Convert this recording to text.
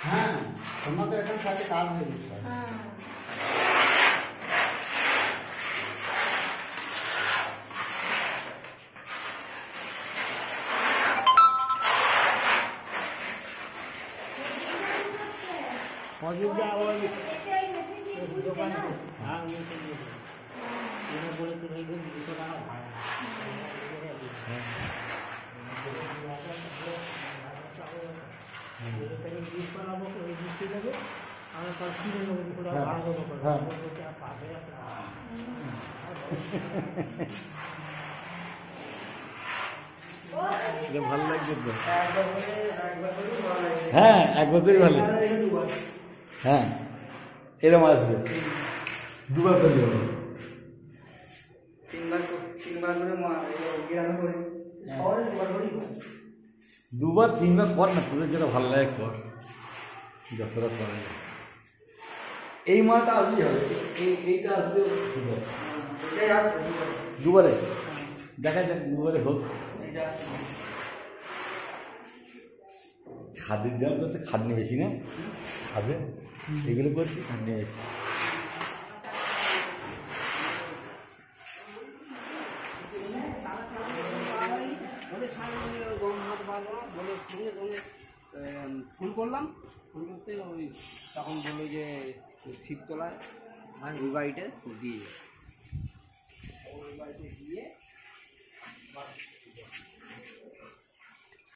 হ্যাঁ তোমাদের এখন সাথে কাজ হয়ে গেছে। দোকানে বলে তো 200 টাকা ভাড়া ভালো লাগছে তো। হ্যাঁ একবার করে ভালো। হ্যাঁ এরকম আসবে দুবার করে যাবে। দুবার তিনবার কর না, তোদের যেটা ভালো লাগে কর, যতটা করা যায়। এই মালটা আসলেই হবে, এইটা আসলে দুবারে দেখা যাক, দুবারে হোক। ছাদের দেওয়াল করতে খাটনি বেশি না, ছাদে এগুলো করছি খাটনি বেশি। ফুল করলাম, ফুল করতে ওই তখন বললো যে শিবতলায় ওই বাড়িতে দিয়ে ওই বাড়িতে দিয়ে